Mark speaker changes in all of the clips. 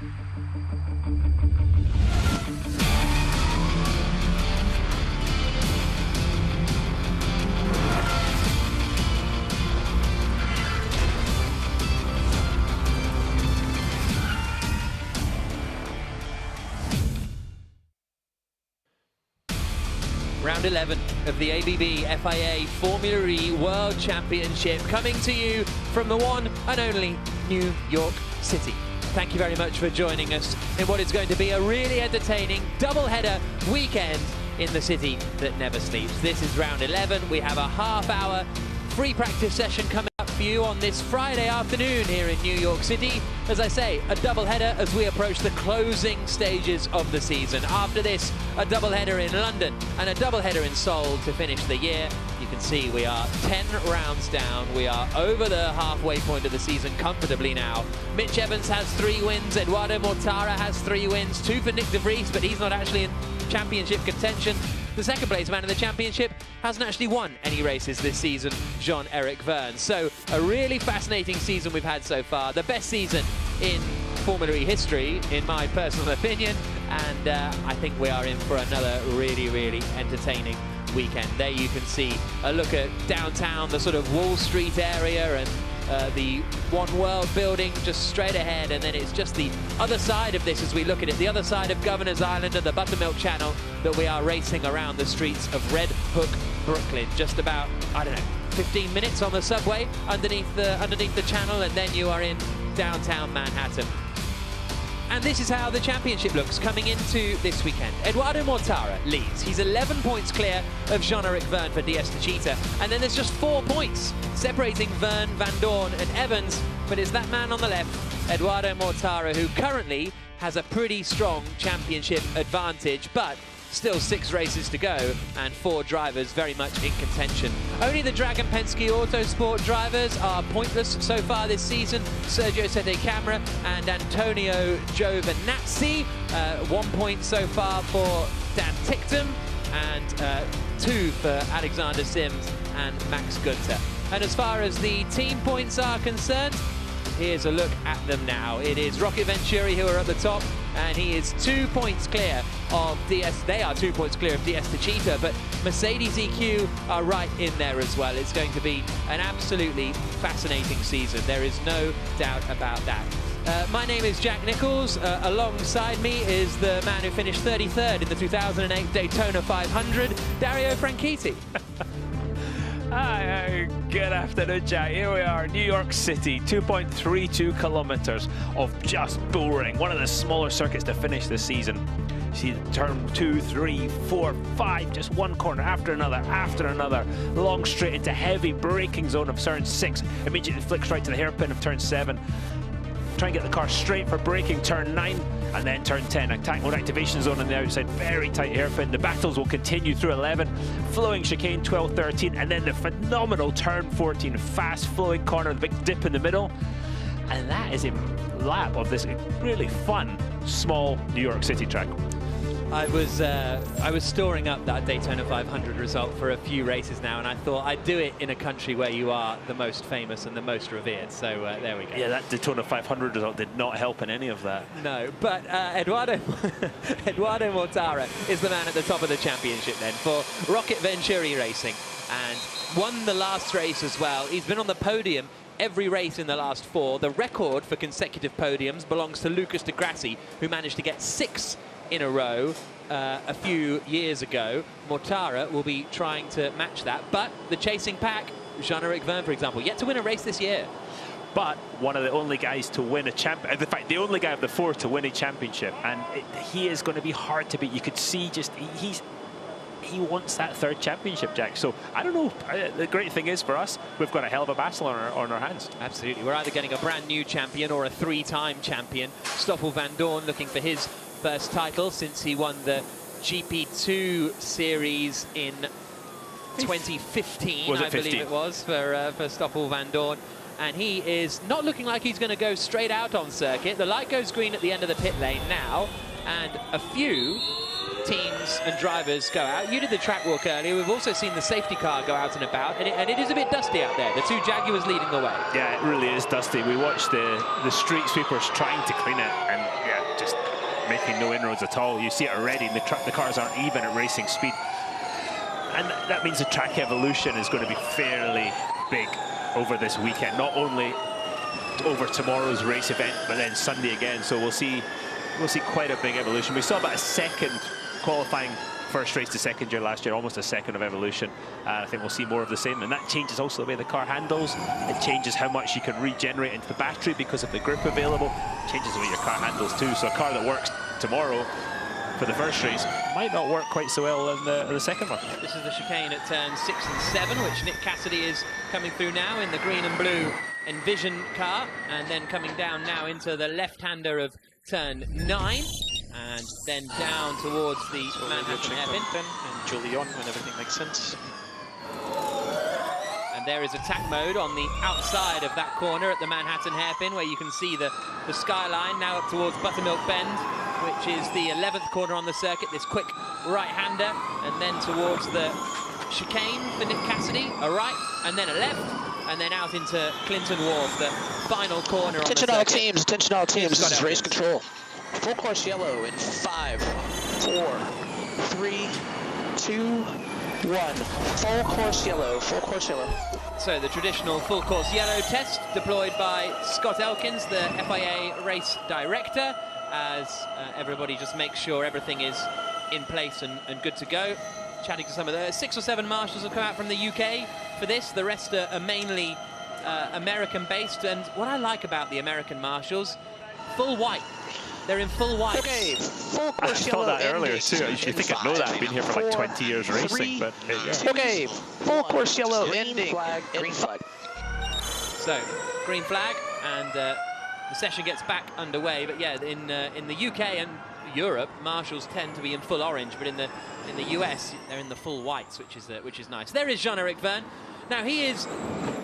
Speaker 1: Round 11 of the ABB FIA Formula E World Championship, coming to you from the one and only New York City. Thank you very much for joining us in what is going to be a really entertaining double-header weekend in the city that never sleeps. This is round 11. We have a half-hour free practice session coming up for you on this Friday afternoon here in New York City. As I say, a double-header as we approach the closing stages of the season. After this, a double-header in London and a double-header in Seoul to finish the year. You can see we are 10 rounds down. We are over the halfway point of the season comfortably now. Mitch Evans has 3 wins. Eduardo Mortara has 3 wins. 2 for Nick de Vries, but he's not actually in championship contention. The second place man in the championship hasn't actually won any races this season, Jean-Eric Vergne. So a really fascinating season we've had so far. The best season in Formula E history, in my personal opinion. And I think we are in for another really, really entertaining weekend. There you can see a look at downtown, the sort of Wall Street area, and the One World building just straight ahead, and then it's just the other side of this as we look at it, the other side of Governor's Island and the Buttermilk Channel, that we are racing around the streets of Red Hook, Brooklyn. Just about, I don't know, 15 minutes on the subway underneath the channel, and then you are in downtown Manhattan. And this is how the championship looks coming into this weekend. Eduardo Mortara leads. He's 11 points clear of Jean-Eric Vergne for DS Techeetah. And then there's just 4 points separating Vergne, Van Dorn and Evans. But it's that man on the left, Eduardo Mortara, who currently has a pretty strong championship advantage, but still 6 races to go and 4 drivers very much in contention. Only the Dragon Penske Autosport drivers are pointless so far this season. Sergio Sette Camara and Antonio Giovinazzi. 1 point so far for Dan Ticktum, and 2 for Alexander Sims and Max Günther. And as far as the team points are concerned, here's a look at them now. It is Rocket Venturi who are at the top, and he is 2 points clear of DS. They are 2 points clear of DS Techeetah, but Mercedes EQ are right in there as well. It's going to be an absolutely fascinating season. There is no doubt about that. My name is Jack Nichols. Alongside me is the man who finished 33rd in the 2008 Daytona 500, Dario Franchitti.
Speaker 2: Hi, good afternoon, Jack. Here we are, New York City, 2.32 kilometers of just boring. One of the smaller circuits to finish this season. See turn 2, 3, 4, 5, just one corner after another. Long straight into heavy braking zone of turn 6. Immediately flicks right to the hairpin of turn 7. Try and get the car straight for braking, turn 9, and then turn 10. A tank mode activation zone on the outside, very tight hairpin. The battles will continue through 11, flowing chicane 12, 13, and then the phenomenal turn 14, fast flowing corner, the big dip in the middle. And that is a lap of this really fun, small New York City track.
Speaker 1: I was storing up that Daytona 500 result for a few races now, and I thought I'd do it in a country where you are the most famous and the most revered. So there we go.
Speaker 2: Yeah, that Daytona 500 result did not help in any of that.
Speaker 1: No, but Eduardo Mortara is the man at the top of the championship then for Rocket Venturi Racing, and won the last race as well. He's been on the podium every race in the last 4. The record for consecutive podiums belongs to Lucas di Grassi, who managed to get 6 in a row a few years ago. Mortara will be trying to match that, but the chasing pack, Jean-Eric Vergne, for example, yet to win a race this year.
Speaker 2: But one of the only guys to win a champion, in fact, the only guy of the 4 to win a championship, and he is going to be hard to beat. You could see just he wants that 3rd championship, Jack. So I don't know. The great thing is for us, we've got a hell of a battle on our hands.
Speaker 1: Absolutely. We're either getting a brand new champion or a 3-time champion. Stoffel Van Dorn looking for his first title since he won the GP2 series in 2015, I believe it was, for Stoffel Van Dorn. And he is not looking like he's going to go straight out on circuit. The light goes green at the end of the pit lane now, and a few teams and drivers go out. You did the track walk earlier. We've also seen the safety car go out and about, and it is a bit dusty out there. The 2 Jaguars leading the way.
Speaker 2: Yeah, it really is dusty. We watched the street sweepers trying to clean it, and yeah, making no inroads at all. You see it already, and the cars aren't even at racing speed. And that means the track evolution is going to be fairly big over this weekend, not only over tomorrow's race event, but then Sunday again. So we'll see quite a big evolution. We saw about a second qualifying first race to second year last year, almost a second of evolution. I think we'll see more of the same, and that changes also the way the car handles. It changes how much you can regenerate into the battery because of the grip available. It changes the way your car handles too. So a car that works tomorrow for the first race might not work quite so well in the second one.
Speaker 1: This is the chicane at turns 6 and 7, which Nick Cassidy is coming through now in the green and blue Envision car, and then coming down now into the left-hander of turn 9, and then down towards the Manhattan hairpin.
Speaker 3: And Julian, when everything makes sense.
Speaker 1: And there is attack mode on the outside of that corner at the Manhattan hairpin, where you can see the skyline now up towards Buttermilk Bend, which is the 11th corner on the circuit, this quick right-hander, and then towards the chicane for Nick Cassidy, a right, and then a left, and then out into Clinton Wharf, the final corner on the circuit.
Speaker 3: Attention all teams, this is race control. Full course yellow in 5, 4, 3, 2, 1. Full course yellow, full course yellow.
Speaker 1: So the traditional full course yellow test deployed by Scott Elkins, the FIA race director, as everybody just makes sure everything is in place and good to go. Chatting to some of the 6 or 7 marshals have come out from the UK for this. The rest are mainly American-based, and what I like about the American marshals, full white. They're in full white.
Speaker 3: Okay, full course yellow.
Speaker 2: I thought that earlier too. You think I'd know that. I've been here for like 20 years racing, but yeah.
Speaker 3: Okay, full course yellow. Ending. Flag, green flag.
Speaker 1: So, green flag, and the session gets back underway. But yeah, in the UK and Europe, marshals tend to be in full orange, but in the US, they're in the full whites, which is nice. There is Jean-Eric Vergne. Now he's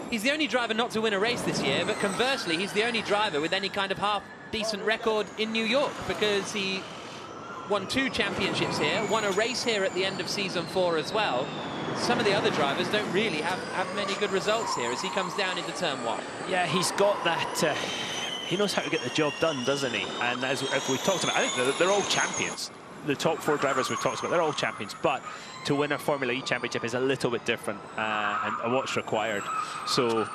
Speaker 1: the only driver not to win a race this year, but conversely, he's the only driver with any kind of half-decent record in New York, because he won 2 championships here, won a race here at the end of season 4 as well. Some of the other drivers don't really have many good results here as he comes down into turn 1.
Speaker 2: Yeah, he's got that. He knows how to get the job done, doesn't he? And as we talked about, I think they're all champions. The top 4 drivers we've talked about, they're all champions, but to win a Formula E championship is a little bit different, and what's required. So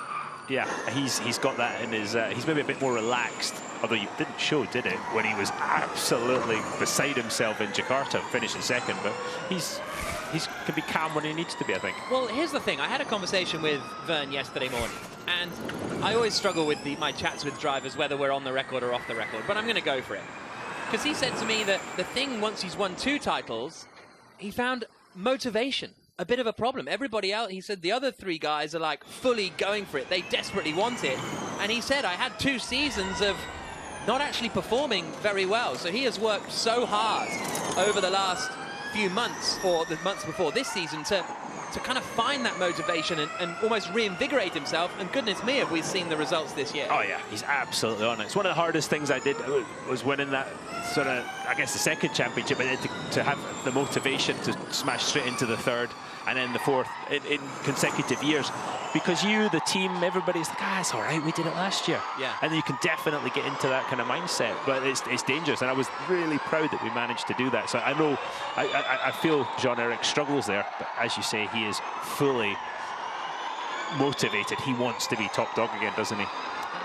Speaker 2: yeah, he's got that in his. He's maybe a bit more relaxed, although you didn't show, did it, when he was absolutely beside himself in Jakarta, finishing second. But he can be calm when he needs to be, I think.
Speaker 1: Well, here's the thing. I had a conversation with Vergne yesterday morning, and I always struggle with my chats with drivers, whether we're on the record or off the record, but I'm going to go for it. Because he said to me that the thing, once he's won 2 titles, he found motivation a bit of a problem. Everybody else, he said, the other 3 guys are like fully going for it. They desperately want it. And he said, I had 2 seasons of not actually performing very well. So he has worked so hard over the last few months, or the months before this season, to kind of find that motivation and almost reinvigorate himself. And goodness me, have we seen the results this year.
Speaker 2: Oh yeah, he's absolutely on it. It's one of the hardest things I did was winning that sort of, I guess, the 2nd championship, and then to have the motivation to smash straight into the 3rd and then the 4th in consecutive years. Because you, the team, everybody's like, it's all right, we did it last year.
Speaker 1: Yeah.
Speaker 2: And you can definitely get into that kind of mindset, but it's dangerous. And I was really proud that we managed to do that. So I know, I feel Jean-Eric struggles there, but as you say, he is fully motivated. He wants to be top dog again, doesn't he?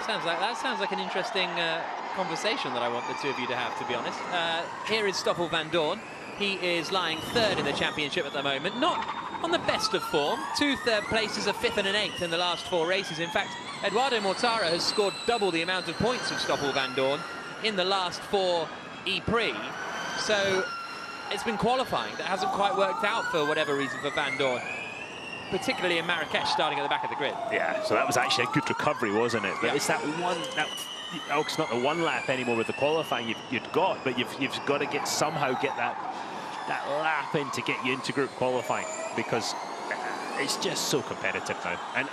Speaker 1: That sounds like an interesting conversation that I want the 2 of you to have, to be honest. Here is Stoffel Vandoorne. He is lying 3rd in the championship at the moment. Not on the best of form. 2 third places, a 5th and an 8th in the last 4 races. In fact, Eduardo Mortara has scored double the amount of points of Stoffel Vandoorne in the last 4 E-Prix. So it's been qualifying that hasn't quite worked out for whatever reason for Vandoorne, particularly in Marrakesh, starting at the back of the grid.
Speaker 2: Yeah, so that was actually a good recovery, wasn't it? But
Speaker 1: yeah.
Speaker 2: It's that one, it's not the 1 lap anymore with the qualifying you'd got, but you've got to somehow get that lap in to get you into group qualifying, because it's just so competitive now. And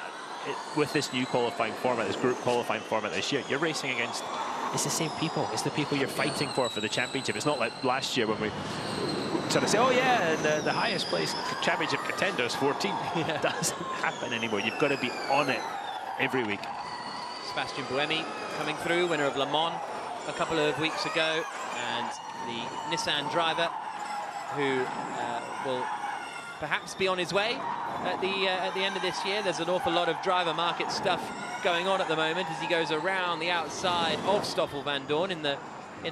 Speaker 2: with this new qualifying format, this group qualifying format this year, you're racing against, it's the same people. It's the people you're fighting for the championship. It's not like last year when we sort of say, oh yeah, and the highest place championship contender is 14.
Speaker 1: Yeah.
Speaker 2: It doesn't happen anymore. You've got to be on it every week.
Speaker 1: Sebastian Buemi coming through, winner of Le Mans a couple of weeks ago, and the Nissan driver who will perhaps be on his way at the end of this year. There's an awful lot of driver market stuff going on at the moment as he goes around the outside of Stoffel Van Dorn in the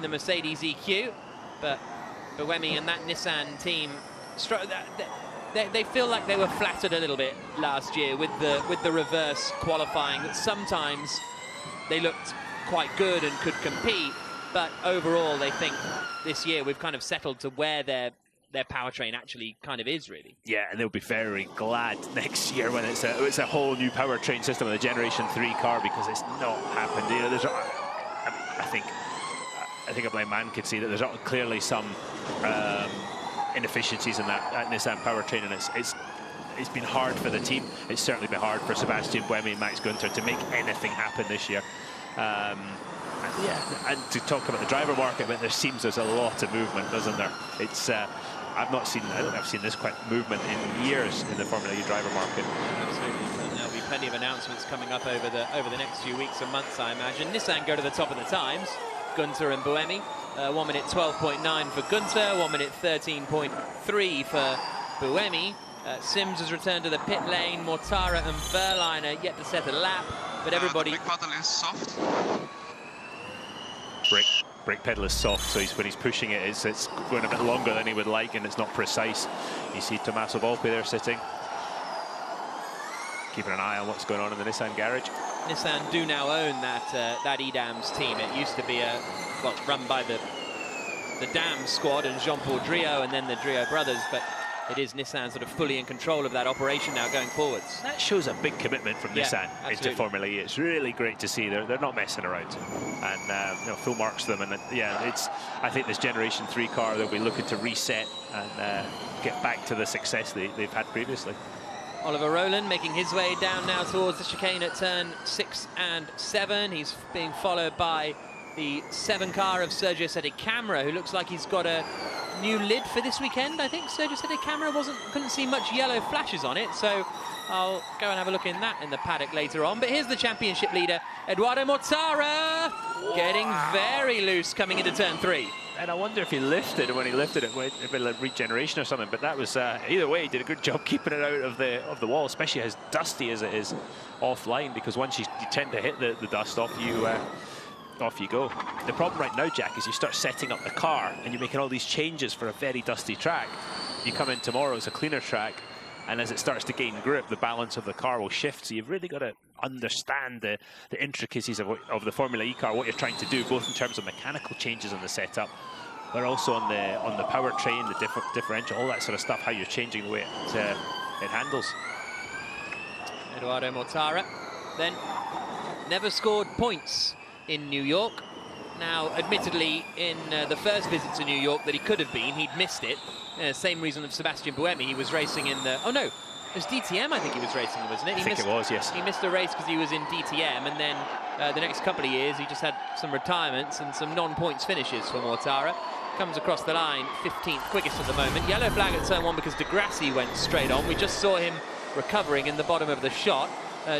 Speaker 1: Mercedes EQ. But Buemi and that Nissan team, they feel like they were flattered a little bit last year with the reverse qualifying, that sometimes they looked quite good and could compete, but overall they think this year we've kind of settled to where their powertrain actually kind of is, really. Yeah, and they'll be very glad next year when it's a whole new powertrain system with a Generation 3 car, because it's not happened. You know, there's, I think a blind man could see that there's clearly some inefficiencies in that Nissan powertrain, and it's been hard for the team. It's certainly been hard for Sebastian Buemi and Max Günther to make anything happen this year. And to talk about the driver market, but there seems there's a lot of movement, doesn't there? It's I don't think I've seen this quite movement in years in the Formula E driver market. Absolutely, and there'll be plenty of announcements coming up over the next few weeks and months, I imagine. Nissan go to the top of the times. Günther and Buemi, 1 minute 12.9 for Günther, 1 minute 13.3 for Buemi. Sims has returned to the pit lane. Mortara and Verline yet to set a lap, but everybody.
Speaker 4: The brake pedal is soft.
Speaker 2: Brake pedal is soft, so when he's pushing it, it's going a bit longer than he would like, and it's not precise. You see Tommaso Volpe there sitting, keeping an eye on what's going on in the Nissan garage. Nissan do now own that Edam's team. It used to be run by the Dam squad and Jean-Paul Drio and then the Drio brothers, but it is Nissan sort of fully in control of that operation now going forwards. That shows a big commitment from Nissan into Formula E. It's really great to see. They're not messing around, and you know, full marks them. And I think this Generation 3 car, they'll be looking to reset and get back to the success they've had previously. Oliver Rowland making his way down now towards the chicane at turn 6 and 7. He's being followed by the 7 car of Sergio Sette Camera, who looks like he's got a new lid for this weekend. I think Sergio Sette Camera couldn't see much yellow flashes on it, so I'll go and have a look in that in the paddock later on. But here's the championship leader, Edoardo Mortara, getting very loose coming into turn 3. And I wonder if he lifted, when he lifted it, a bit of regeneration or something. But that was either way, he did a good job keeping it out of the wall, especially as dusty as it is offline, because once you tend to hit the dust off you go. The problem right now, Jack, is you start setting up the car and you're making all these changes for a very dusty track. You come in tomorrow, it's a cleaner track, and as it starts to gain grip, the balance of the car will shift. So you've really got to understand the intricacies of the Formula E car, what you're trying to do, both in terms of mechanical changes in the setup, but also on the powertrain, the differential, all that sort of stuff, how you're changing the way it handles. Edoardo Mortara then never scored points in New York. Now, admittedly, in the first visit to New York that he could have been, he'd missed it. Same reason of Sebastian Buemi. He was racing in the... Oh, no. It was DTM, I think he was racing, wasn't it? I think it was, yes. He missed a race because he was in DTM, and then the next couple of years, he just had some retirements and some non-points finishes for Mortara. Comes across the line, 15th quickest at the moment. Yellow flag at turn 1 because De Grassi went straight on. We just saw him recovering in the bottom of the shot.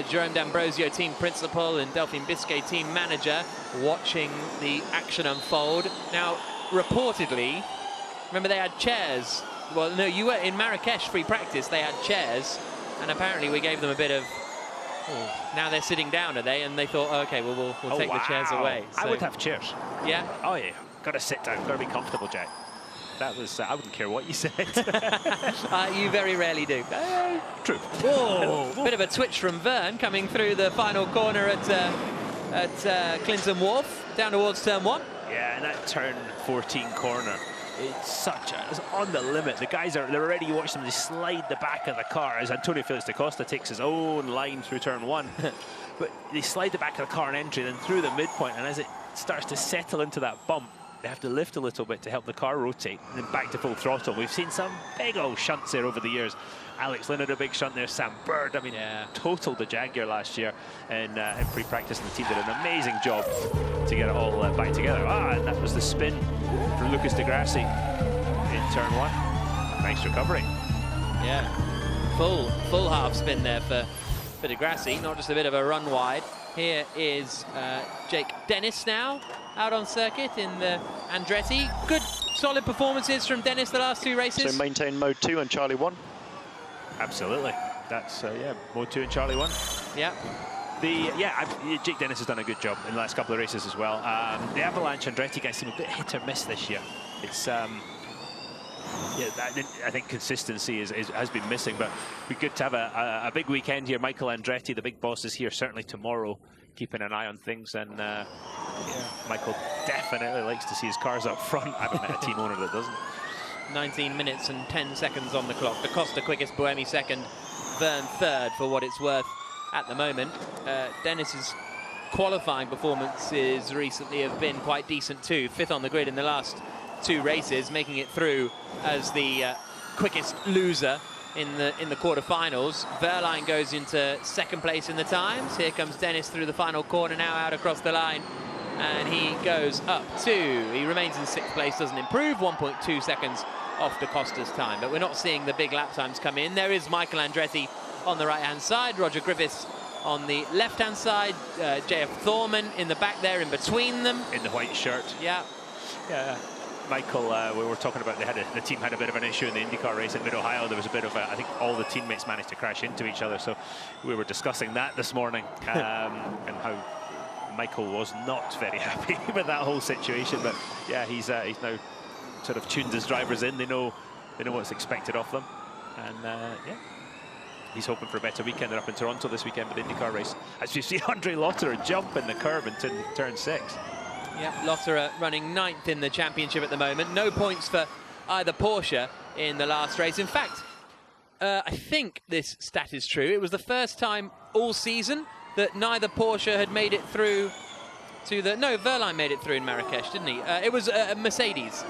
Speaker 2: Jerome D'Ambrosio, team principal, and Delphine Biscay, team manager, watching the action unfold. Now, reportedly, remember they had chairs. Well, no, you were in Marrakesh free practice. They had chairs, and apparently we gave them a bit of. Now they're sitting down, are they? And they thought, okay, well, we'll take the chairs away. So, I would have chairs. Yeah. Oh yeah. Got to sit down. Got to be comfortable, Jack. That was, I wouldn't care what you said. You very rarely do. True. Whoa. Bit of a twitch from Verne coming through the final corner at Clinton Wharf, down towards turn 1. Yeah, and that turn 14 corner, it's on the limit. The guys they're already watching them slide the back of the car as Antonio Felix da Costa takes his own line through turn 1. But they slide the back of the car in entry, then through the midpoint, and as it starts to settle into that bump, they have to lift a little bit to help the car rotate, and then back to full throttle. We've seen some big old shunts there over the years. Alex Lynn had a big shunt there, Sam Bird, I mean, totaled the Jaguar last year in pre-practice, and the team did an amazing job to get it all back together. And that was the spin for Lucas Di Grassi in turn 1. Nice recovery. Yeah, full half spin there for Di Grassi, not just a bit of a run wide. Here is Jake Dennis now,
Speaker 1: out on circuit in the Andretti. Good, solid performances from Dennis the last 2 races.
Speaker 4: So maintain mode 2 and Charlie 1.
Speaker 2: Absolutely. That's, yeah, mode 2 and Charlie 1.
Speaker 1: Yeah.
Speaker 2: Jake Dennis has done a good job in the last couple of races as well. The Avalanche Andretti guys seem a bit hit or miss this year. It's, I think consistency has been missing, but it'd be good to have a big weekend here. Michael Andretti, the big boss, is here certainly tomorrow, keeping an eye on things. And Michael definitely likes to see his cars up front. I haven't met a team owner that doesn't.
Speaker 1: 19 minutes and 10 seconds on the clock. Da Costa quickest, Buemi second, Verne third for what it's worth at the moment. Dennis's qualifying performances recently have been quite decent too. 5th on the grid in the last 2 races, making it through as the quickest loser in the quarterfinals. Verline goes into 2nd place in the times. Here comes Dennis through the final corner now, out across the line, and he goes up 2. He remains in 6th place, doesn't improve, 1.2 seconds off Da Costa's time. But we're not seeing the big lap times come in. There is Michael Andretti on the right-hand side, Roger Griffiths on the left-hand side, JF Thorman in the back there in between them.
Speaker 2: In the white shirt.
Speaker 1: Yeah.
Speaker 2: Yeah. Michael, we were talking about the team had a bit of an issue in the IndyCar race in Mid-Ohio. There was a bit of I think all the teammates managed to crash into each other. So we were discussing that this morning and how Michael was not very happy with that whole situation. But yeah, he's now sort of tuned his drivers in. They know what's expected of them. And yeah, he's hoping for a better weekend. They're up in Toronto this weekend with the IndyCar race. As you see Andre Lotterer jump in the curve into turn 6.
Speaker 1: Yeah, Lotterer running 9th in the championship at the moment. No points for either Porsche in the last race. In fact, I think this stat is true. It was the first time all season that neither Porsche had made it through to the... No, Verline made it through in Marrakesh, didn't he? It was Mercedes.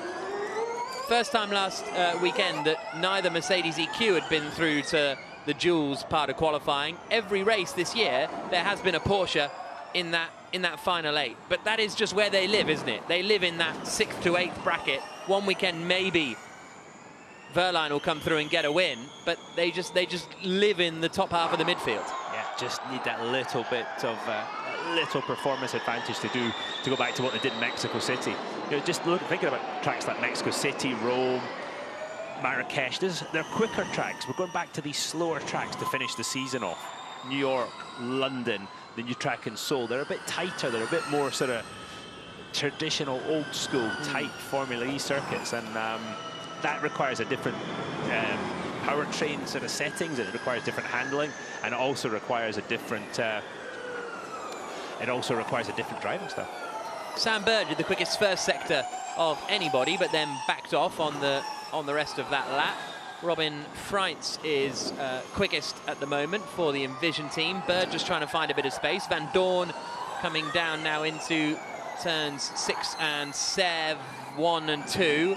Speaker 1: First time last weekend that neither Mercedes EQ had been through to the Jules part of qualifying. Every race this year, there has been a Porsche in that final 8, but that is just where they live, isn't it? They live in that 6th to 8th bracket. One weekend maybe Verline will come through and get a win, but they just live in the top half of the midfield.
Speaker 2: Yeah, just need that little bit of little performance advantage to go back to what they did in Mexico City. You know, just thinking about tracks like Mexico City, Rome, Marrakesh. They're quicker tracks. We're going back to these slower tracks to finish the season off. New York, London, the new track in Seoul. They're a bit tighter. They're a bit more sort of traditional, old school, tight Formula E circuits, and that requires a different powertrain sort of settings. It requires different handling, and it also requires a different. Driving style.
Speaker 1: Sam Bird did the quickest first sector of anybody, but then backed off on the rest of that lap. Robin Freitz is quickest at the moment for the Envision team. Bird just trying to find a bit of space. Van Dorn coming down now into turns 6 and 7, 1 and 2.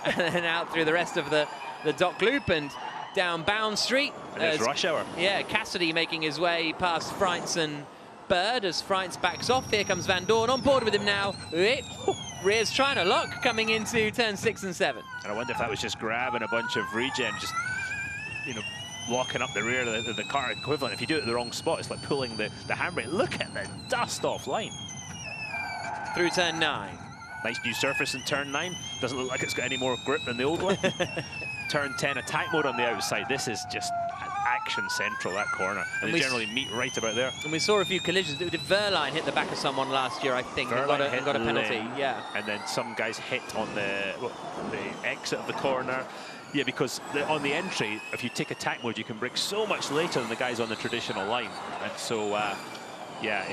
Speaker 1: And then out through the rest of the dock loop and down Bound Street.
Speaker 2: And there's rush hour.
Speaker 1: Yeah, Cassidy making his way past Freitz and Bird as Freitz backs off. Here comes Van Dorn on board with him now. Rear's trying to lock coming into turn 6 and 7.
Speaker 2: And I wonder if that was just grabbing a bunch of regen, just, you know, locking up the rear of the car equivalent. If you do it at the wrong spot, it's like pulling the handbrake. Look at the dust off line.
Speaker 1: Through turn 9.
Speaker 2: Nice new surface in turn 9. Doesn't look like it's got any more grip than the old one. Turn 10, attack mode on the outside. This is just action central, that corner. And they generally meet right about there.
Speaker 1: And we saw a few collisions. Did Verline hit the back of someone last year, I think, and got a penalty? Yeah.
Speaker 2: And then some guys hit on the exit of the corner. Yeah, because on the entry, if you take attack mode, you can brake so much later than the guys on the traditional line. And so, yeah,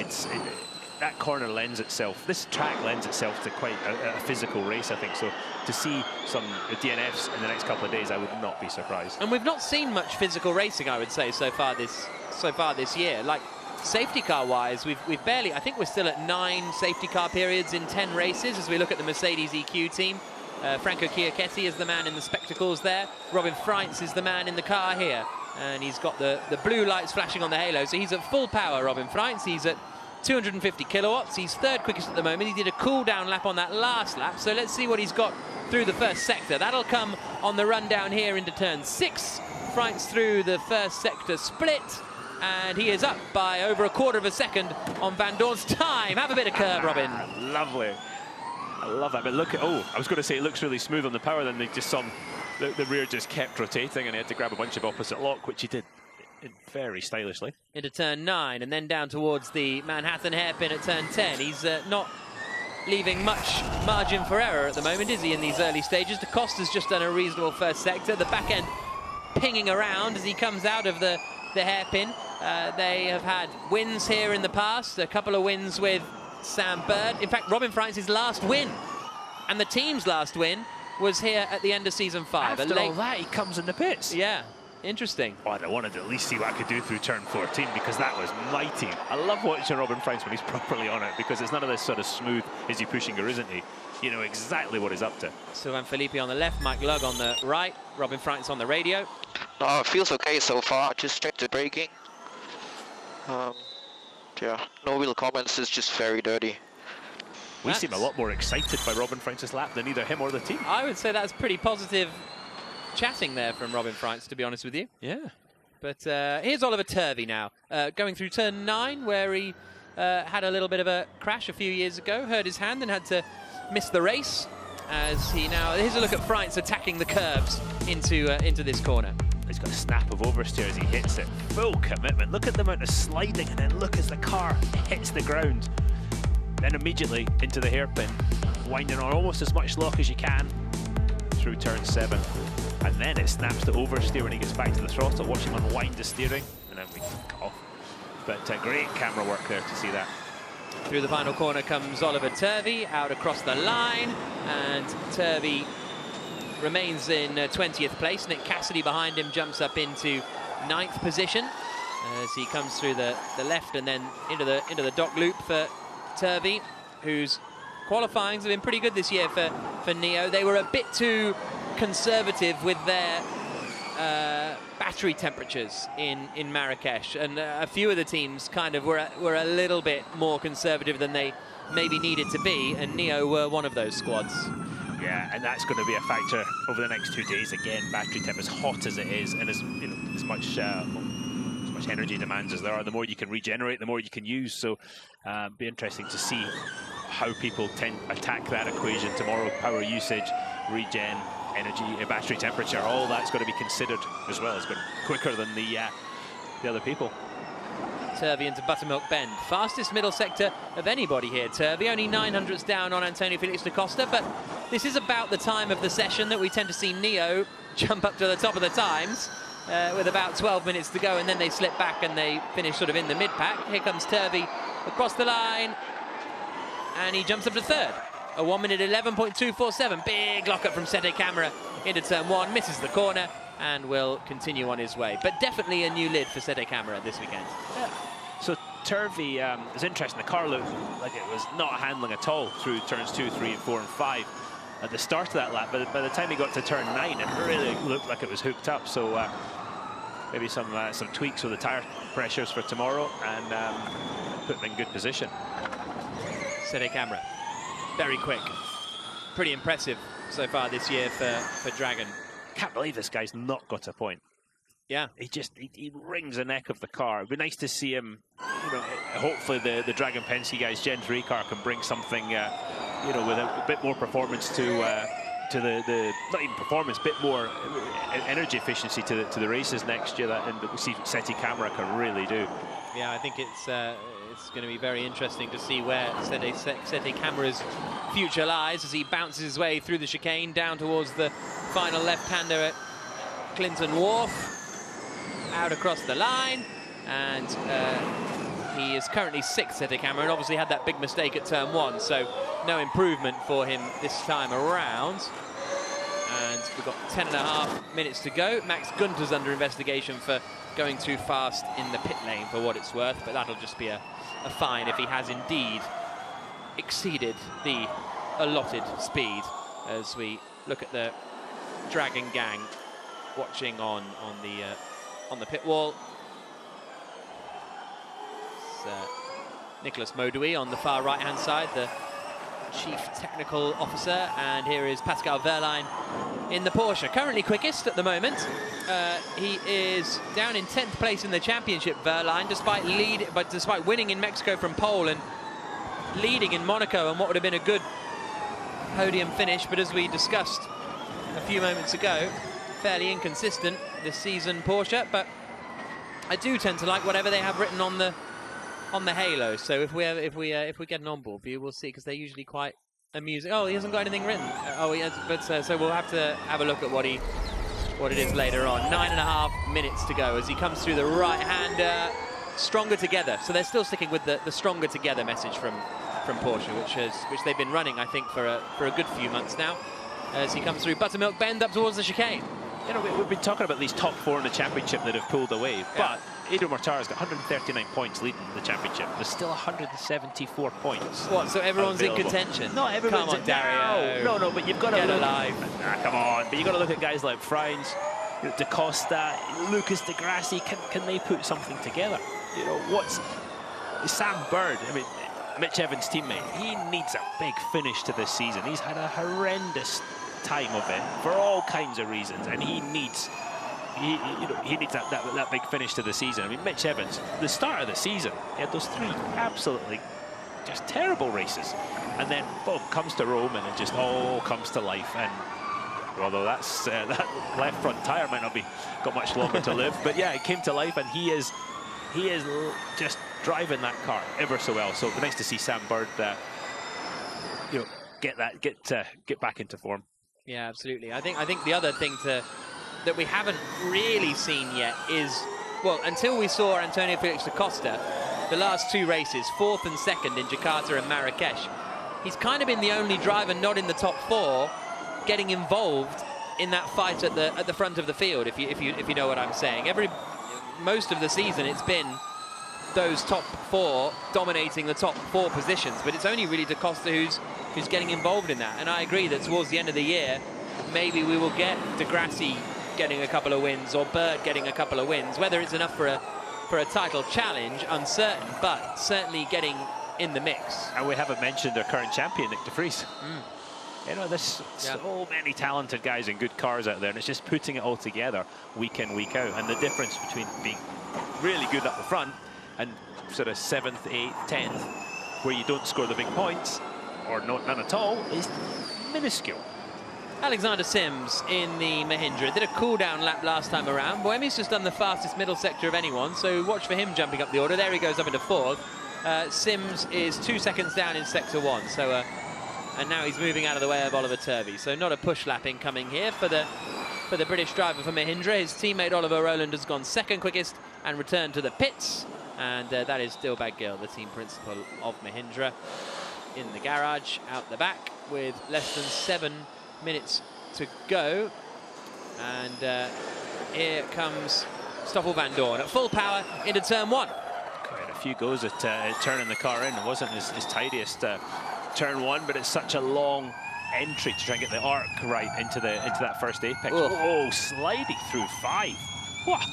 Speaker 2: that corner lends itself, this track lends itself to quite a physical race, I think. So to see some DNFs in the next couple of days, I would not be surprised.
Speaker 1: And we've not seen much physical racing, I would say, so far this year. Like safety car wise, we've barely, I think we're still at 9 safety car periods in 10 races as we look at the Mercedes EQ team. Franco Chiacchetti is the man in the spectacles there. Robin Freitz is the man in the car here. And he's got the blue lights flashing on the halo. So he's at full power, Robin Freitz. He's at 250 kilowatts. He's 3rd quickest at the moment. He did a cool down lap on that last lap. So let's see what he's got through the first sector. That'll come on the run down here into turn 6. Freitz through the first sector split. and he is up by over a quarter of a second on Van Dorn's time. Have a bit of curb, Robin.
Speaker 2: Lovely. I love that, but look at, oh, I was going to say it looks really smooth on the power, then they just saw the rear just kept rotating and he had to grab a bunch of opposite lock, which he did very stylishly.
Speaker 1: Into turn 9 and then down towards the Manhattan hairpin at turn 10. He's not leaving much margin for error at the moment, is he, in these early stages? Da Costa's just done a reasonable first sector. The back end pinging around as he comes out of the hairpin. They have had wins here in the past, a couple of wins with Sam Bird. In fact, Robin France's last win and the team's last win was here at the end of season 5.
Speaker 2: After all that, he comes in the pits.
Speaker 1: Yeah, interesting.
Speaker 2: Oh, I wanted to at least see what I could do through turn 14 because that was mighty. I love watching Robin France when he's properly on it because it's none of this sort of smooth, is he pushing or isn't he? You know exactly what he's up to.
Speaker 1: Sylvain Philippe on the left, Mike Lugg on the right, Robin France on the radio.
Speaker 3: No, it feels okay so far, just check the braking. Yeah, no real comments, it's just very dirty.
Speaker 2: We seem a lot more excited by Robin France's lap than either him or the team.
Speaker 1: I would say that's pretty positive chatting there from Robin France, to be honest with you.
Speaker 2: Yeah.
Speaker 1: But here's Oliver Turvey now, going through turn 9, where he had a little bit of a crash a few years ago, hurt his hand and had to miss the race. As he now, here's a look at France attacking the curves into this corner.
Speaker 2: He's got a snap of oversteer as he hits it. Full commitment. Look at the amount of sliding and then look as the car hits the ground. Then immediately into the hairpin, winding on almost as much lock as you can through turn 7. And then it snaps to oversteer when he gets back to the throttle. Watch him unwind the steering and then we cut off. But great camera work there to see that.
Speaker 1: Through the final corner comes Oliver Turvey, out across the line, and Turvey remains in 20th place. Nick Cassidy behind him jumps up into 9th position as he comes through the left and then into the dock loop for Turvey, whose qualifyings have been pretty good this year for Neo. They were a bit too conservative with their battery temperatures in Marrakesh, and a few of the teams kind of were a little bit more conservative than they maybe needed to be, and Neo were one of those squads.
Speaker 2: Yeah, and that's going to be a factor over the next 2 days. Again, battery temp, as hot as it is, and as much energy demands as there are, the more you can regenerate, the more you can use. So, be interesting to see how people attack that equation tomorrow. Power usage, regen, energy, battery temperature, all that's got to be considered as well. It's going quicker than the other people.
Speaker 1: Turvey into Buttermilk Bend. Fastest middle sector of anybody here, Turvey. Only 900ths down on Antonio Felix da Costa, but this is about the time of the session that we tend to see Neo jump up to the top of the times with about 12 minutes to go, and then they slip back and they finish sort of in the mid-pack. Here comes Turvey across the line, and he jumps up to 3rd. A 1 minute 11.247. Big lockup from Sete Camera into turn 1, misses the corner, and will continue on his way. But definitely a new lid for Sete Camera this weekend.
Speaker 2: Yeah. So Turvey is interesting. The car looked like it was not handling at all through turns 2, 3, 4, and 5 at the start of that lap. But by the time he got to turn 9, it really looked like it was hooked up. So maybe some tweaks with the tyre pressures for tomorrow and put him in good position.
Speaker 1: Sete Camera, very quick, pretty impressive so far this year for Dragon.
Speaker 2: Can't believe this guy's not got a point.
Speaker 1: Yeah,
Speaker 2: he wrings the neck of the car. It'd be nice to see him. You know, hopefully the Dragon Penske guys, Gen 3 car, can bring something. You know, with a bit more performance to the not even performance, bit more energy efficiency to the races next year. That and we see Sete Camera can really do.
Speaker 1: Yeah, I think it's going to be very interesting to see where Sete Camera's future lies as he bounces his way through the chicane down towards the final left-hander at Clinton Wharf, out across the line, and he is currently 6th, Sete Camera, and obviously had that big mistake at turn 1, so no improvement for him this time around. And we've got 10.5 minutes to go. Max Gunter's under investigation for going too fast in the pit lane, for what it's worth, but that'll just be a fine if he has indeed exceeded the allotted speed. As we look at the Dragon gang watching on the pit wall. It's Nicholas Modui on the far right-hand side, the Chief Technical Officer, and here is Pascal Wehrlein in the Porsche, currently quickest at the moment. He is down in 10th place in the championship, Wehrlein, despite winning in Mexico from pole and leading in Monaco and what would have been a good podium finish, but as we discussed a few moments ago, fairly inconsistent this season, Porsche. But I do tend to like whatever they have written on the halo. So if we get an onboard view, we'll see, because they're usually quite amusing. Oh, he hasn't got anything written. Oh, he has, but so we'll have to have a look at what it is later on. 9.5 minutes to go as he comes through the right-hander. Stronger together. So they're still sticking with the stronger together message from Porsche, which they've been running, I think, for a good few months now. As he comes through Buttermilk Bend up towards the chicane.
Speaker 2: You know, we've been talking about these top 4 in the championship that have pulled away, but Adrian Mortara's got 139 points leading the championship. There's still 174 points.
Speaker 1: What, so everyone's
Speaker 2: available.
Speaker 1: in contention?
Speaker 2: No, everyone's
Speaker 1: Come on, Dario.
Speaker 2: No, but you've got to
Speaker 1: get
Speaker 2: look.
Speaker 1: alive.
Speaker 2: Come on, but you've got to look at guys like Franz, Da Costa, Lucas Di Grassi. Can they put something together? You know, what's Sam Bird? I mean, Mitch Evans' teammate. He needs a big finish to this season. He's had a horrendous time of it for all kinds of reasons, and he needs that big finish to the season. I mean, Mitch Evans, the start of the season, he had those 3 absolutely just terrible races, and then boom, comes to Rome and it just all comes to life. And although that's that left front tire might not be got much longer to live, but yeah, it came to life, and he is just driving that car ever so well. So nice to see Sam Bird you know, get back into form.
Speaker 1: Yeah, absolutely. I think the other thing that we haven't really seen yet is, well, until we saw Antonio Felix da Costa, the last 2 races, 4th and 2nd in Jakarta and Marrakesh, he's kind of been the only driver not in the top 4 getting involved in that fight at the front of the field, if you know what I'm saying. Most of the season it's been those top 4 dominating the top 4 positions, but it's only really Da Costa who's getting involved in that. And I agree that towards the end of the year, maybe we will get Di Grassi getting a couple of wins or Bird getting a couple of wins. Whether it's enough for a title challenge, uncertain, but certainly getting in the mix.
Speaker 2: And we haven't mentioned our current champion, Nick de Vries. You know, there's so many talented guys and good cars out there, and it's just putting it all together week in, week out. And the difference between being really good up the front and sort of 7th, 8th, 10th, where you don't score the big points, or none at all, is minuscule.
Speaker 1: Alexander Sims in the Mahindra did a cool-down lap last time around. Bohemi's just done the fastest middle sector of anyone, so watch for him jumping up the order. There he goes up into 4th. Sims is 2 seconds down in sector 1, so and now he's moving out of the way of Oliver Turvey. So not a push lap incoming here for the British driver for Mahindra. His teammate Oliver Rowland has gone 2nd quickest and returned to the pits. And that is Dilbag Gill, the team principal of Mahindra, in the garage out the back with less than 7 minutes to go. And here comes Stoffel van Doorn at full power into turn 1.
Speaker 2: Quite a few goes at turning the car in. It wasn't his tidiest turn 1, but it's such a long entry to try and get the arc right into that first apex. Oh, sliding through 5. What?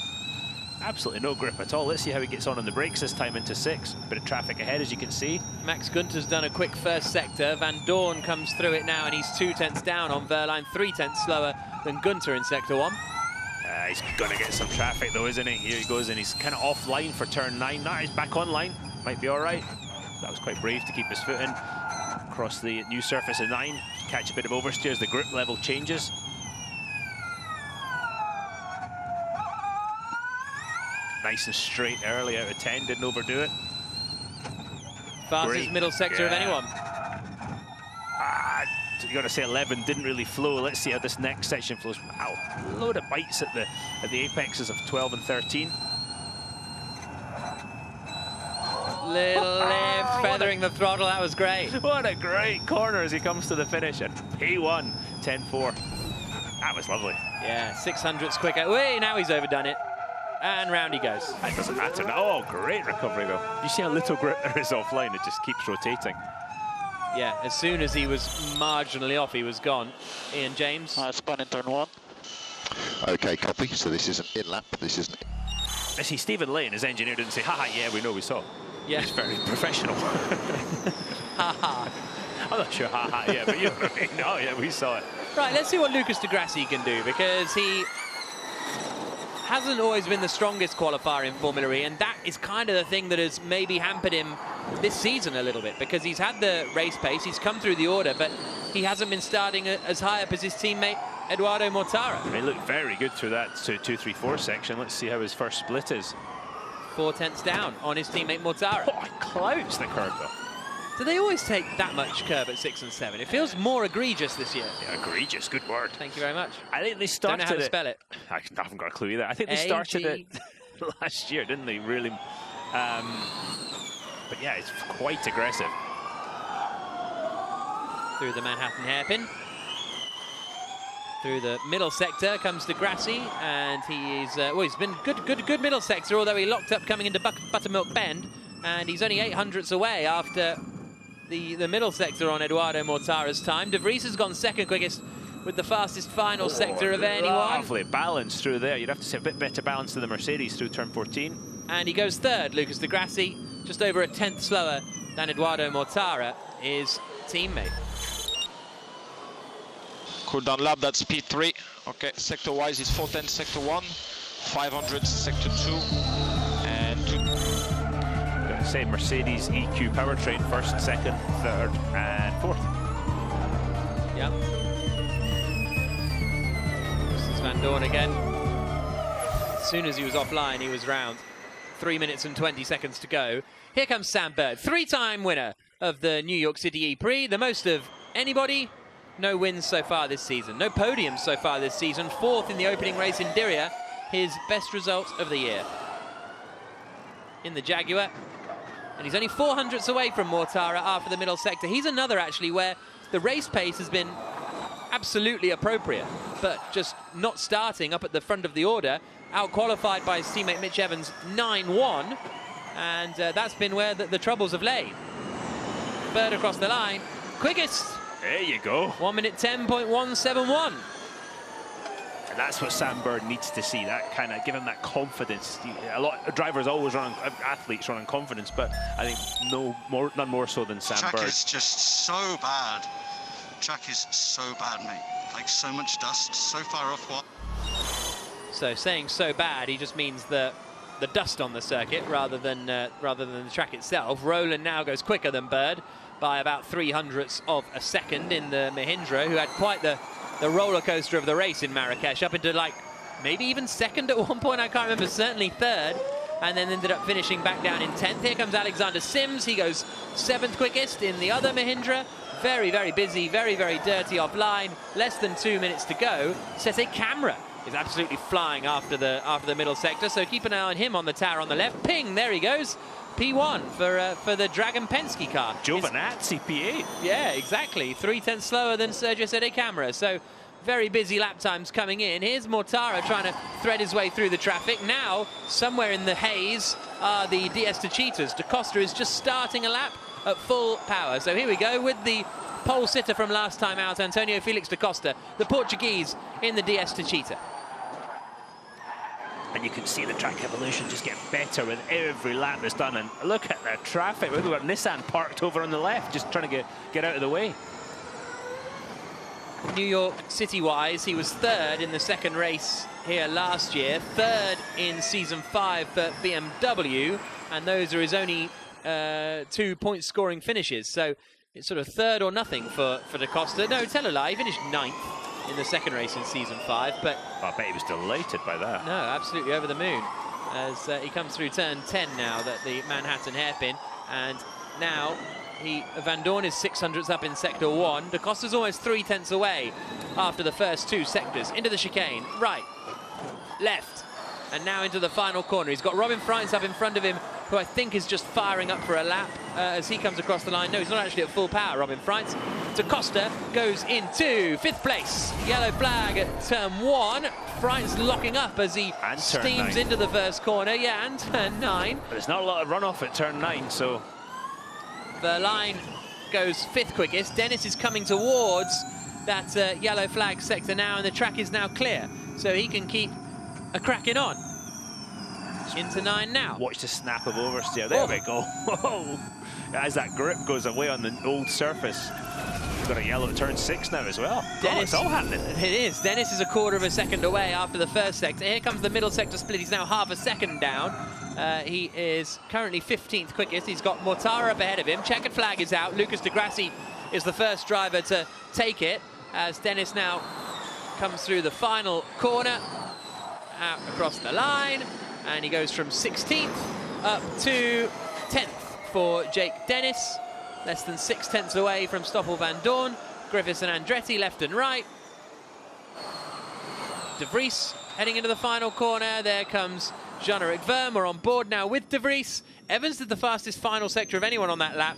Speaker 2: Absolutely no grip at all. Let's see how he gets on the brakes this time into 6. Bit of traffic ahead, as you can see.
Speaker 1: Max Gunter's done a quick first sector. Van Doorn comes through it now, and he's 2/10 down on Wehrlein, 3/10 slower than Gunter in sector 1.
Speaker 2: He's going to get some traffic, though, isn't he? Here he goes, and he's kind of offline for turn 9. Now he's back online. Might be all right. That was quite brave to keep his foot in. Across the new surface of 9. Catch a bit of oversteer as the grip level changes. Nice and straight early out of 10, didn't overdo it.
Speaker 1: Fastest middle sector of anyone.
Speaker 2: You got to say 11 didn't really flow. Let's see how this next section flows. Wow, a load of bites at the apexes of 12 and 13.
Speaker 1: Little lift, feathering the throttle, that was great.
Speaker 2: What a great corner as he comes to the finish, and P1, 10-4. That was lovely.
Speaker 1: Yeah, 600ths quicker. Wait, now he's overdone it. And round he goes.
Speaker 2: That doesn't matter. Oh, great recovery, though. You see how little grip there is offline? It just keeps rotating.
Speaker 1: Yeah, as soon as he was marginally off, he was gone. Ian James.
Speaker 3: Spun in turn 1.
Speaker 5: Okay, copy. So this isn't in lap. This isn't.
Speaker 2: I see Stephen Lane, his engineer, didn't say, haha, yeah, we know, we saw.
Speaker 1: Yeah.
Speaker 2: He's very professional.
Speaker 1: Haha.
Speaker 2: I'm not sure haha yeah, but you know what I mean. Oh yeah, we saw it.
Speaker 1: Right, let's see what Lucas de Grassi can do, because he hasn't always been the strongest qualifier in Formula E, and that is kind of the thing that has maybe hampered him this season a little bit, because he's had the race pace, he's come through the order, but he hasn't been starting as high up as his teammate Eduardo Mortara.
Speaker 2: He looked very good through that 2-3-4 section. Let's see how his first split is.
Speaker 1: 4 tenths down on his teammate Mortara.
Speaker 2: Oh, clouds the curb though.
Speaker 1: Do they always take that much curb at 6 and 7? It feels more egregious this year.
Speaker 2: Yeah, egregious, good word.
Speaker 1: Thank you very much.
Speaker 2: I think they started
Speaker 1: Don't know how to spell it.
Speaker 2: I haven't got a clue either. I think they started it last year, didn't they? Really. But yeah, it's quite aggressive.
Speaker 1: Through the Manhattan hairpin. Through the middle sector comes de Grassi, and he's well, he's been good middle sector, although he locked up coming into Buttermilk Bend, and he's only 800ths away after the middle sector on Eduardo Mortara's time. De Vries has gone second quickest with the fastest final sector of anyone.
Speaker 2: Lovely balance through there. You'd have to say a bit better balance to the Mercedes through turn 14.
Speaker 1: And he goes third, Lucas de Grassi, just over a tenth slower than Eduardo Mortara, his teammate.
Speaker 6: Cool down lap, that's P3. Okay, sector wise is 4 tenths sector 1, 500 sector 2, and 2.
Speaker 2: Gonna say Mercedes EQ powertrain first, second, third, and fourth.
Speaker 1: Yeah. This is Van Dorn again. As soon as he was offline, he was round. 3 minutes and 20 seconds to go. Here comes Sam Bird, 3-time winner of the New York City E-Prix, the most of anybody. No wins so far this season, no podiums so far this season. 4th in the opening race in Diriyah, his best result of the year. In the Jaguar, and he's only 400ths away from Mortara after the middle sector. He's another actually where the race pace has been absolutely appropriate, but just not starting up at the front of the order. Out-qualified by his teammate Mitch Evans 9-1, and that's been where the troubles have laid. Bird across the line, quickest.
Speaker 2: There you go.
Speaker 1: 1 minute 10.171.
Speaker 2: And that's what Sam Bird needs to see, that kind of give him that confidence. A lot of drivers always run, athletes run on confidence, but I think none more so than Sam Bird.
Speaker 7: Track is just so bad. Track is so bad, mate. Like so much dust, so far off what.
Speaker 1: So saying so bad, he just means the dust on the circuit rather than the track itself. Roland now goes quicker than Bird by about 300ths of a second in the Mahindra, who had quite the roller coaster of the race in Marrakesh, up into like maybe even second at one point, I can't remember, certainly third, and then ended up finishing back down in 10th. Here comes Alexander Sims, he goes 7th quickest in the other Mahindra. Very, very busy, very, very dirty offline. Less than 2 minutes to go. Sete Camera is absolutely flying after the middle sector, so keep an eye on him on the tower on the left. Ping, there he goes. P1 for the Dragon Penske car.
Speaker 2: Giovinazzi P8.
Speaker 1: Yeah, exactly. 3 tenths slower than Sergio Sede Camera. So very busy lap times coming in. Here's Mortara trying to thread his way through the traffic. Now, somewhere in the haze are the DS Cheetahs. Da Costa is just starting a lap at full power. So here we go with the pole sitter from last time out, Antonio Felix da Costa, the Portuguese in the DS Cheetah.
Speaker 2: And you can see the track evolution just get better with every lap that's done. And look at the traffic. We've got Nissan parked over on the left, just trying to get out of the way.
Speaker 1: New York City-wise, he was 3rd in the second race here last year, 3rd in season 5 for BMW, and those are his only 2 point-scoring finishes. So it's sort of 3rd or nothing for da Costa. No, tell a lie, he finished 9th in the second race in season 5, but
Speaker 2: I bet he was delighted by that.
Speaker 1: No, absolutely over the moon as he comes through turn 10 now, that the Manhattan hairpin, and now Van Dorn is 600ths up in sector 1. Da Costa's almost 3 tenths away after the first 2 sectors. Into the chicane, right, left, and now into the final corner. He's got Robin Freins up in front of him, who I think is just firing up for a lap as he comes across the line. No, he's not actually at full power, Robin Freins. Da Costa goes into 5th place. Yellow flag at turn 1. Freins locking up as he steams into the first corner. Yeah, and turn 9.
Speaker 2: But there's not a lot of runoff at turn 9, so...
Speaker 1: Verline goes 5th quickest. Dennis is coming towards that yellow flag sector now, and the track is now clear, so he can keep a cracking on. Into 9 now.
Speaker 2: Watch the snap of oversteer. There we go. As that grip goes away on the old surface. We've got a yellow at turn 6 now as well.
Speaker 1: Dennis,
Speaker 2: it's all happening.
Speaker 1: It is. Dennis is a quarter of a second away after the first sector. Here comes the middle sector split. He's now half a second down. He is currently 15th quickest. He's got Mortara up ahead of him. Checkered flag is out. Lucas de Grassi is the first driver to take it as Dennis now comes through the final corner, out across the line, and he goes from 16th up to 10th for Jake Dennis. Less than 6/10 away from Stoffel van Dorn. Griffiths and Andretti left and right. De Vries heading into the final corner. There comes Jean-Eric Vergne. We're on board now with De Vries. Evans did the fastest final sector of anyone on that lap,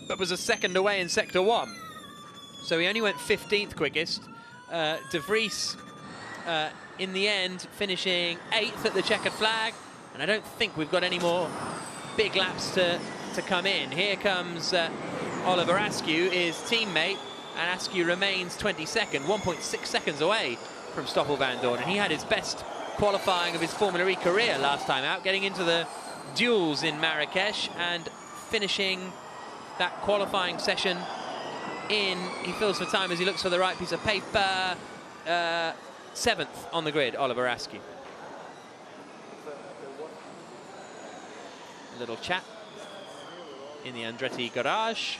Speaker 1: but was a second away in sector 1. So he only went 15th quickest. De Vries, in the end, finishing 8th at the checkered flag. And I don't think we've got any more big laps to come in. Here comes Oliver Askew, his teammate, and Askew remains 22nd, 1.6 seconds away from Stoffel van Dorn. And he had his best qualifying of his Formula E career last time out, getting into the duels in Marrakesh and finishing that qualifying session in, he feels for time as he looks for the right piece of paper, 7th on the grid, Oliver Askew. A little chat in the Andretti garage.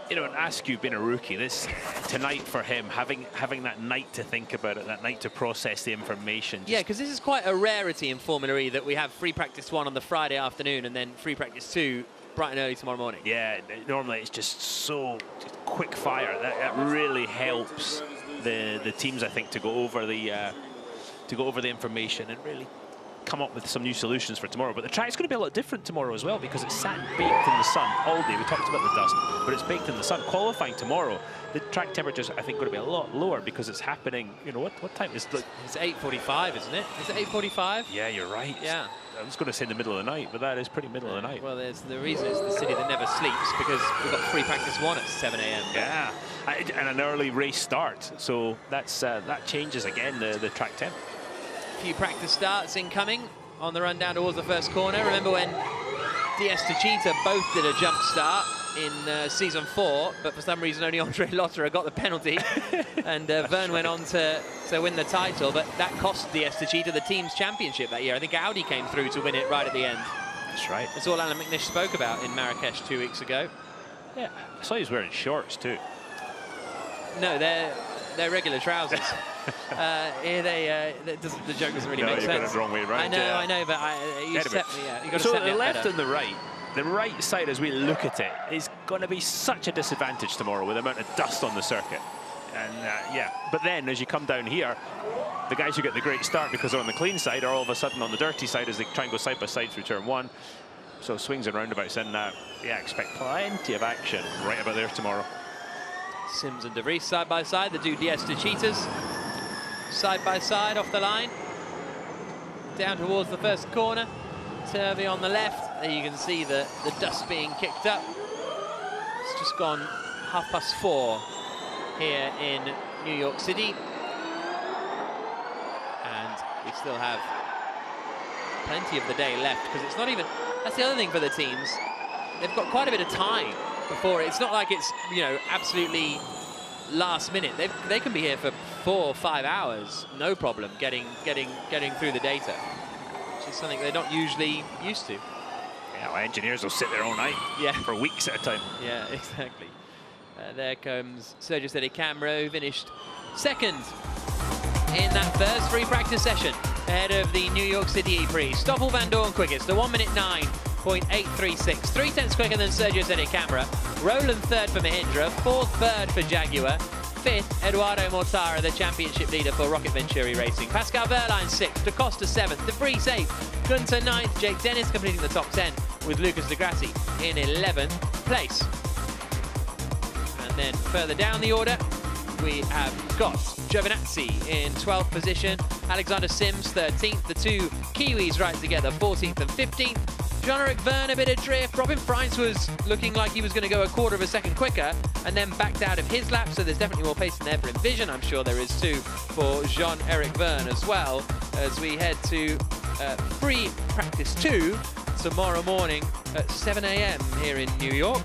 Speaker 2: You know, and Askew being a rookie, this tonight for him, having that night to think about it, that night to process the information.
Speaker 1: Yeah, because this is quite a rarity in Formula E that we have free practice 1 on the Friday afternoon and then free practice 2 bright and early tomorrow morning.
Speaker 2: Yeah, normally it's just so quick fire. That really helps the teams, I think, to go over the information and really come up with some new solutions for tomorrow. But the track's going to be a lot different tomorrow as well, because it's sat and baked in the sun all day. We talked about the dust, but it's baked in the sun. Qualifying tomorrow, the track temperatures, I think, going to be a lot lower because it's happening. You know, what time is it?
Speaker 1: It's 8:45, isn't it? Is it 8:45?
Speaker 2: Yeah, you're right.
Speaker 1: Yeah.
Speaker 2: I was going to say in the middle of the night, but that is pretty middle of the night.
Speaker 1: Well, the reason it's the city that never sleeps, because we've got free practice 1 at 7 a.m.
Speaker 2: Yeah, and an early race start. So that's that changes again the track temp.
Speaker 1: A few practice starts incoming on the run down towards the first corner. Remember when Diaz Techeetah both did a jump start in season 4, but for some reason only Andre Lotterer got the penalty, and Vergne went on to win the title, but that cost Diaz Techeetah the team's championship that year. I think Audi came through to win it right at the end.
Speaker 2: That's right.
Speaker 1: That's all Alan McNish spoke about in Marrakesh 2 weeks ago.
Speaker 2: Yeah, I saw he was wearing shorts too.
Speaker 1: No, they're regular trousers. Here the joke doesn't really make sense.
Speaker 2: You got it the wrong way around.
Speaker 1: I know, but you got to set me
Speaker 2: the
Speaker 1: up
Speaker 2: left
Speaker 1: better.
Speaker 2: and the right side, as we look at it, is going to be such a disadvantage tomorrow with the amount of dust on the circuit. And yeah, but then as you come down here, the guys who get the great start because they're on the clean side are all of a sudden on the dirty side as they try and go side by side through turn 1. So swings and roundabouts, and yeah, expect plenty of action right about there tomorrow.
Speaker 1: Sims and De Vries side by side, the two Diaz Techeetahs side by side off the line. Down towards the first corner. Turvey on the left. There you can see the dust being kicked up. It's just gone 4:30 here in New York City. And we still have plenty of the day left, because it's not even, that's the other thing for the teams. They've got quite a bit of time before it's not like it's, you know, absolutely last minute. They can be here for 4 or 5 hours, no problem, getting through the data, which is something they're not usually used to.
Speaker 2: Yeah, well, engineers will sit there all night,
Speaker 1: yeah,
Speaker 2: for weeks at a time.
Speaker 1: Yeah, exactly. There comes Sergio Sede Camara, who finished second in that first free practice session ahead of the New York City E-Prix. Stoffel van Dorn quickest, the 1:09.836, 3/10 quicker than Sergio Sede Camara. Roland third for Mahindra, 4th Bird for Jaguar, 5th Eduardo Mortara, the championship leader for Rocket Venturi Racing. Pascal Wehrlein 6th, Da Costa 7th, De Vries 8th, Gunther 9th, Jake Dennis completing the top 10 with Lucas de Grassi in 11th place. And then further down the order, we have got Giovinazzi in 12th position, Alexander Sims 13th, the two Kiwis right together 14th and 15th. Jean-Eric Vergne a bit of drift. Robin Freins was looking like he was going to go a quarter of a second quicker and then backed out of his lap, so there's definitely more pace in there for Envision. I'm sure there is too for Jean-Eric Vergne as well, as we head to free practice 2 tomorrow morning at 7 AM here in New York.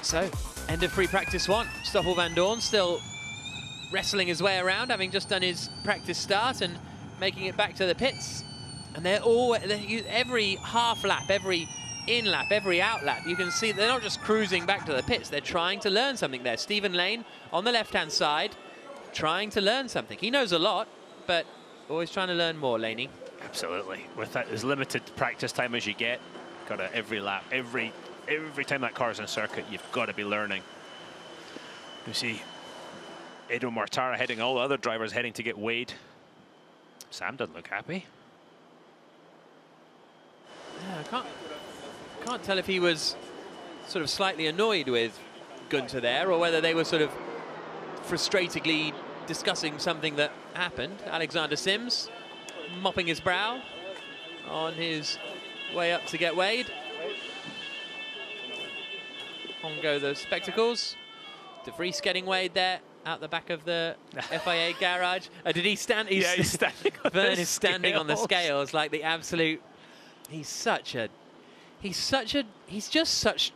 Speaker 1: So, end of free practice 1. Stoffel Vandoorne still wrestling his way around, having just done his practice start and making it back to the pits. And every half lap, every in lap, every out lap, you can see they're not just cruising back to the pits, they're trying to learn something there. Stephen Lane on the left-hand side, trying to learn something. He knows a lot, but always trying to learn more, Laney.
Speaker 2: Absolutely. With that, as limited practice time as you get, got to every lap, every time that car's in a circuit, you've got to be learning. You see Edo Mortara heading, all the other drivers heading to get weighed. Sam doesn't look happy.
Speaker 1: Yeah, I can't tell if he was sort of slightly annoyed with Gunter there, or whether they were sort of frustratedly discussing something that happened. Alexander Sims mopping his brow on his way up to get weighed. On go the spectacles. De Vries getting weighed there out the back of the FIA garage. Did he stand?
Speaker 2: Yeah, he's standing on
Speaker 1: Vern
Speaker 2: the
Speaker 1: is standing on the scales like the absolute. He's just such.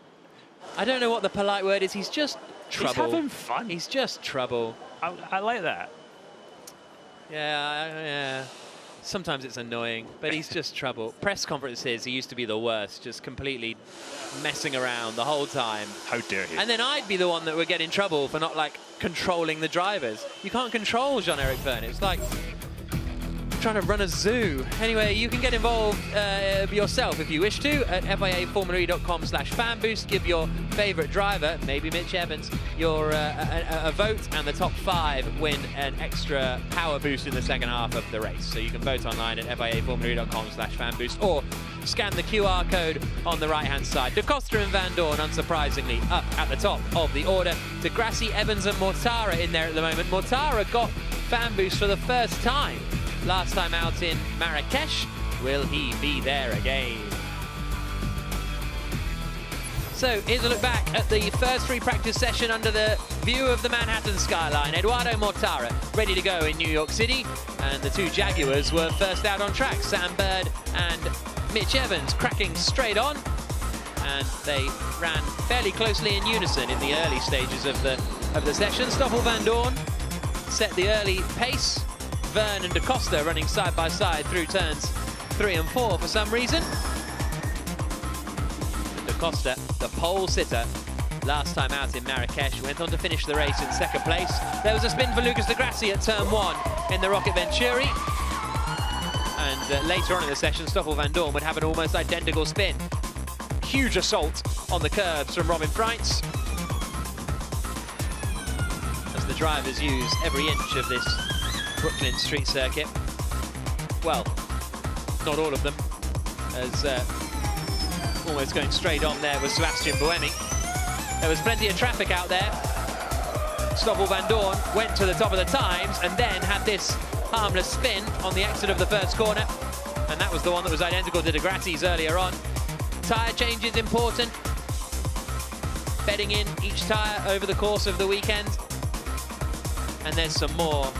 Speaker 1: I don't know what the polite word is. He's just trouble.
Speaker 2: He's having fun.
Speaker 1: He's just trouble.
Speaker 2: I like that.
Speaker 1: Yeah. Sometimes it's annoying, but he's just trouble. Press conferences, he used to be the worst, just completely messing around the whole time.
Speaker 2: How dare he?
Speaker 1: And then I'd be the one that would get in trouble for not, like, controlling the drivers. You can't control Jean-Eric Verne. It's like trying to run a zoo. Anyway, you can get involved yourself if you wish to at FIAFormula.com/fanboost. Give your favourite driver, maybe Mitch Evans, your a vote, and the top 5 win an extra power boost in the second half of the race. So you can vote online at FIAFormula.com/fanboost or scan the QR code on the right-hand side. De Costa and Vandoorne, unsurprisingly, up at the top of the order. De Grassi, Evans and Mortara in there at the moment. Mortara got fan boost for the first time. Last time out in Marrakesh. Will he be there again? So here's a look back at the first free practice session under the view of the Manhattan skyline. Eduardo Mortara ready to go in New York City, and the two Jaguars were first out on track. Sam Bird and Mitch Evans cracking straight on, and they ran fairly closely in unison in the early stages of the session. Stoffel Vandoorne set the early pace. Verne and De Costa running side by side through turns 3 and 4 for some reason. De Costa, the pole sitter, last time out in Marrakesh, went on to finish the race in second place. There was a spin for Lucas De Grassi at turn 1 in the Rocket Venturi. And later on in the session, Stoffel Vandoorne would have an almost identical spin. Huge assault on the curbs from Robin Freitz, as the drivers use every inch of this Brooklyn street circuit. Well, not all of them, as almost going straight on there was Sebastian Buemi. There was plenty of traffic out there. Stoffel Vandoorne went to the top of the times and then had this harmless spin on the exit of the first corner, and that was the one that was identical to De Grassi's earlier on. Tyre changes important. Bedding in each tyre over the course of the weekend. And there's some more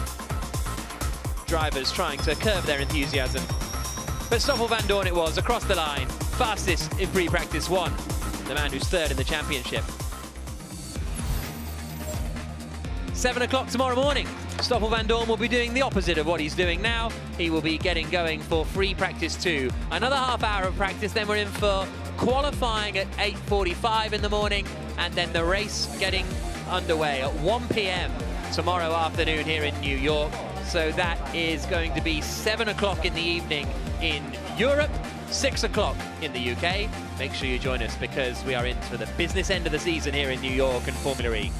Speaker 1: drivers trying to curb their enthusiasm. But Stoffel Vandoorne it was, across the line, fastest in free practice 1, the man who's third in the championship. 7 o'clock tomorrow morning, Stoffel Vandoorne will be doing the opposite of what he's doing now. He will be getting going for free practice 2. Another half hour of practice, then we're in for qualifying at 8:45 in the morning, and then the race getting underway at 1 p.m. tomorrow afternoon here in New York. So that is going to be 7 o'clock in the evening in Europe, 6 o'clock in the UK. Make sure you join us, because we are into the business end of the season here in New York and Formula E.